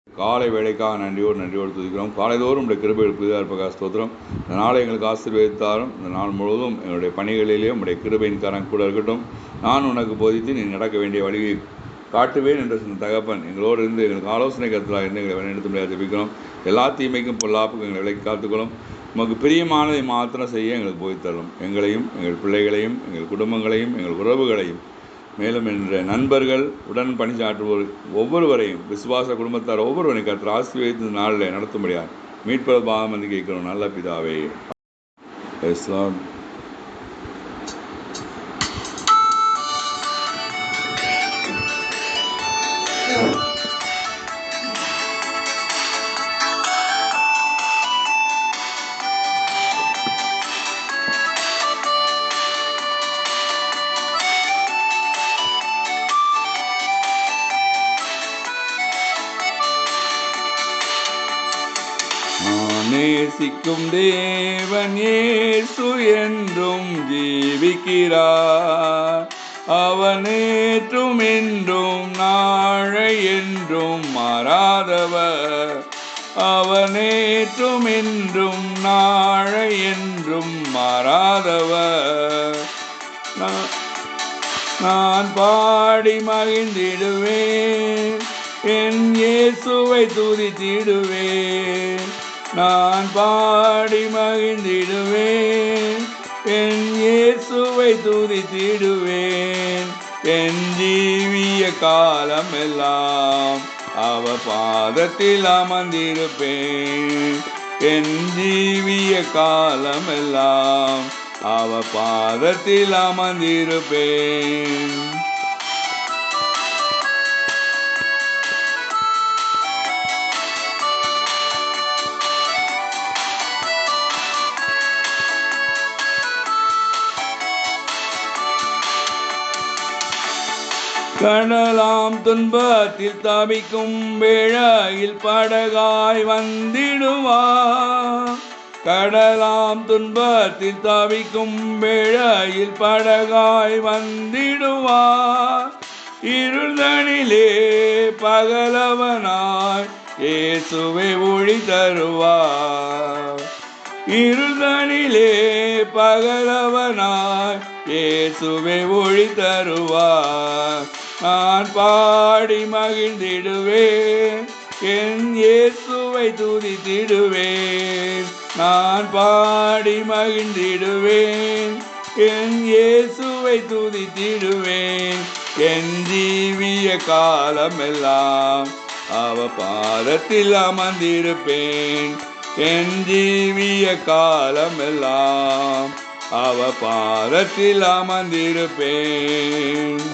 காலை வேலைக்காக நன்றியோடு துதிக்கிறோம். காலைதோறும் உடைய கிருபைகள் புதிதாக இருப்பதாக ஸ்தோத்திரம். இந்த நாளை எங்களுக்கு ஆசீர்வதித்தாரும் இந்த நாள் முழுவதும் எங்களுடைய பணிகளிலே உடைய கிருபையின் கரம் கூட இருக்கட்டும். நான் உனக்கு போதித்து நீ நடக்க வேண்டிய வழியை காட்டுவேன் என்று சொன்ன தகப்பன் எங்களோடு இருந்து எங்களுக்கு ஆலோசனை கருத்தாக இருந்து எங்களை வழிநடத்த முடியாது ஜெபிக்கிறோம். எல்லா தீமைக்கும் பொல்லாப்புக்கும் எங்களை விலைக்கு காத்துக்கொள்ளும். நமக்கு பிரியமானதை மாத்திரம் செய்ய எங்களுக்கு போய்த்தரும். எங்களையும் எங்கள் பிள்ளைகளையும் எங்கள் குடும்பங்களையும் எங்கள் உறவுகளையும் மேலும் என்ற நண்பர்கள் உடன் பணியாற்றுவோர் ஒவ்வொருவரையும் விசுவாச குடும்பத்தார் ஒவ்வொருவரையும் கர்த்தர் ஆசீர்வதித்து நாளில் நடத்தும்படியாக மீட்பது பாகம் வந்து கேட்கிறோம். நல்ல பிதாவே. நேசிக்கும் தேவன் இயேசு என்றும் ஜீவிக்கிறார். அவன் நேற்றும் என்றும் நாளை என்றும் மாறாதவர். அவன் நேற்றும் என்றும் நாளை என்றும் மாறாதவர். நான் பாடி மகிழ்ந்திடுவேன், என் இயேசுவை துதித்திடுவேன். நான் பாடி மகிழ்ந்திடுவேன், என் இயேசுவை துதித்திடுவேன். என் ஜீவிய காலம் எல்லாம் அவர் பாதத்தில் அமர்ந்திருப்பேன். என் ஜீவிய காலம் எல்லாம் அவர் பாதத்தில் அமர்ந்திருப்பேன். கடலாம் துன்பத்தில் தவிக்கும் வேளையில் படகாய் வந்திடுவார். கடலாம் துன்பத்தில் தவிக்கும் வேளையில் படகாய் வந்திடுவார். இருளனிலே பகலவனாய் இயேசுவை ஒளி தருவார். இருளனிலே பகலவனாய் இயேசுவை ஒளி தருவார். நான் பாடி மகிழ்ந்திடுவேன், என் இயேசுவை துதித்திடுவேன். நான் பாடி மகிழ்ந்திடுவேன், என் இயேசுவை துதித்திடுவேன். என் ஜீவிய காலம் எல்லாம் அவர் பாதத்தில் அமர்ந்திருப்பேன். என் ஜீவிய காலம் எல்லாம் அவர் பாதத்தில் அமர்ந்திருப்பேன்.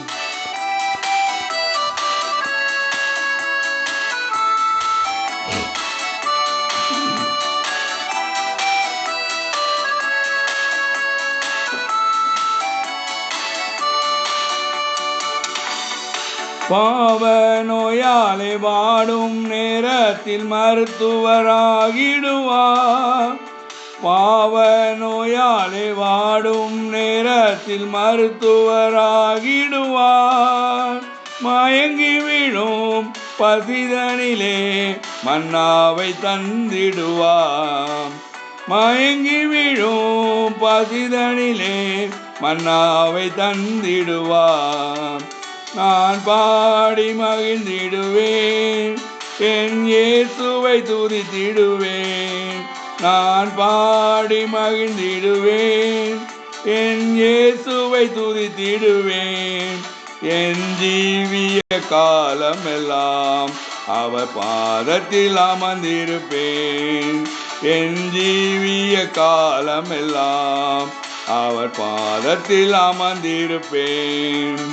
பாவ நோயாலே வாடும் நேரத்தில் மருத்துவராகிடுவார். பாவ நோயாலே வாடும் நேரத்தில் மருத்துவராகிடுவார். மயங்கி விழும் பசிதனிலே மன்னாவை தந்திடுவார். மயங்கி விழும் பசிதனிலே மன்னாவை தந்திடுவார். நான் பாடி மகிழ்ந்திடுவேன், என் இயேசுவை துதித்திடுவேன். நான் பாடி மகிழ்ந்திடுவேன், என் இயேசுவை துதித்திடுவேன். என் ஜீவிய காலம் எல்லாம் அவர் பாதத்தில் அமர்ந்திருப்பேன். என் ஜீவிய காலம் எல்லாம் அவர் பாதத்தில் அமர்ந்திருப்பேன்.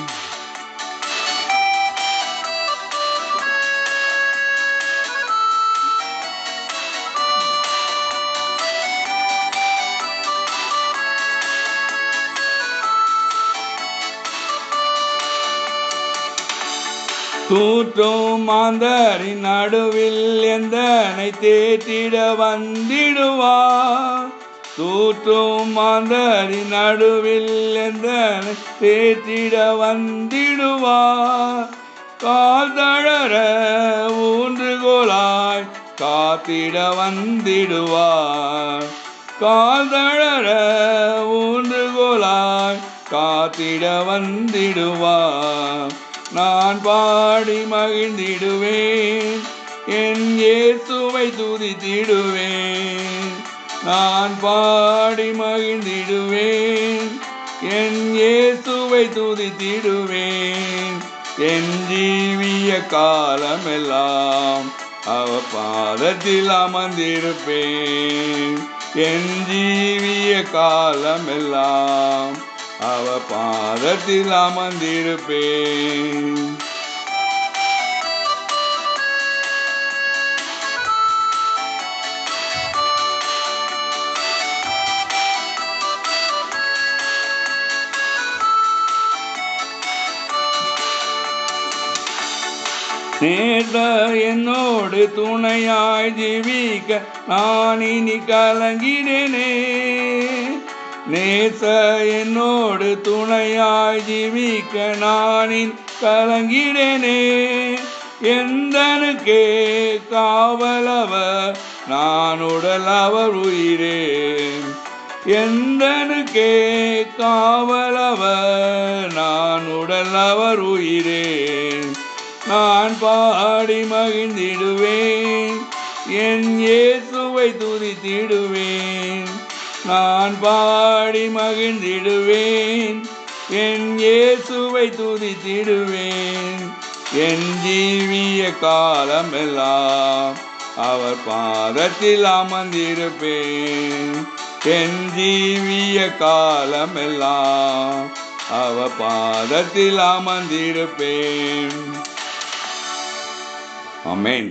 தூற்றும் மாந்தரின் நடுவில் எந்தனை தேற்றிட வந்திடுவார். தூற்றும் மாந்தரின் நடுவில் எந்தனை தேற்றிட வந்திடுவார். கால் தழற ஊன்றுகோலா காத்திட வந்திடுவார். கால் தளர ஊன்றுகோலாய் காத்திட வந்திடுவார். நான் பாடி மகிழ்ந்திடுவேன், என் இயேசுவை துதித்திடுவேன். நான் பாடி மகிழ்ந்திடுவேன், என் இயேசுவை துதித்திடுவேன். என் ஜீவிய காலமெல்லாம் அவர் பாதத்தில் அமர்ந்திருப்பேன். என் ஜீவிய காலமெல்லாம் அவர் பாதத்தில் அமர்ந்திருப்பேன். நேசர் என்னோடு துணையாய் ஜீவிக்க நான் இனி கலங்கினேனே. நேசர் என்னோடு துணையாய் ஜீவிக்க நான் இனி கலங்கினேனே. எந்தனுக்கே காவலவர் நான் உடல் அவர் உயிரே. எந்தனுக்கே காவலவர் நான் உடல் அவர் உயிரே. நான் பாடி மகிழ்ந்திடுவேன், என் இயேசுவை துதித்திடுவேன். நான் பாடி மகிழ்ந்திடுவேன், என் இயேசுவை துதித்திடுவேன். என் ஜீவிய காலமெல்லாம் அவர் பாதத்தில் அமர்ந்திருப்பேன். என் ஜீவிய காலமெல்லாம் அவர் பாதத்தில் அமர்ந்திருப்பேன். ஆமென்.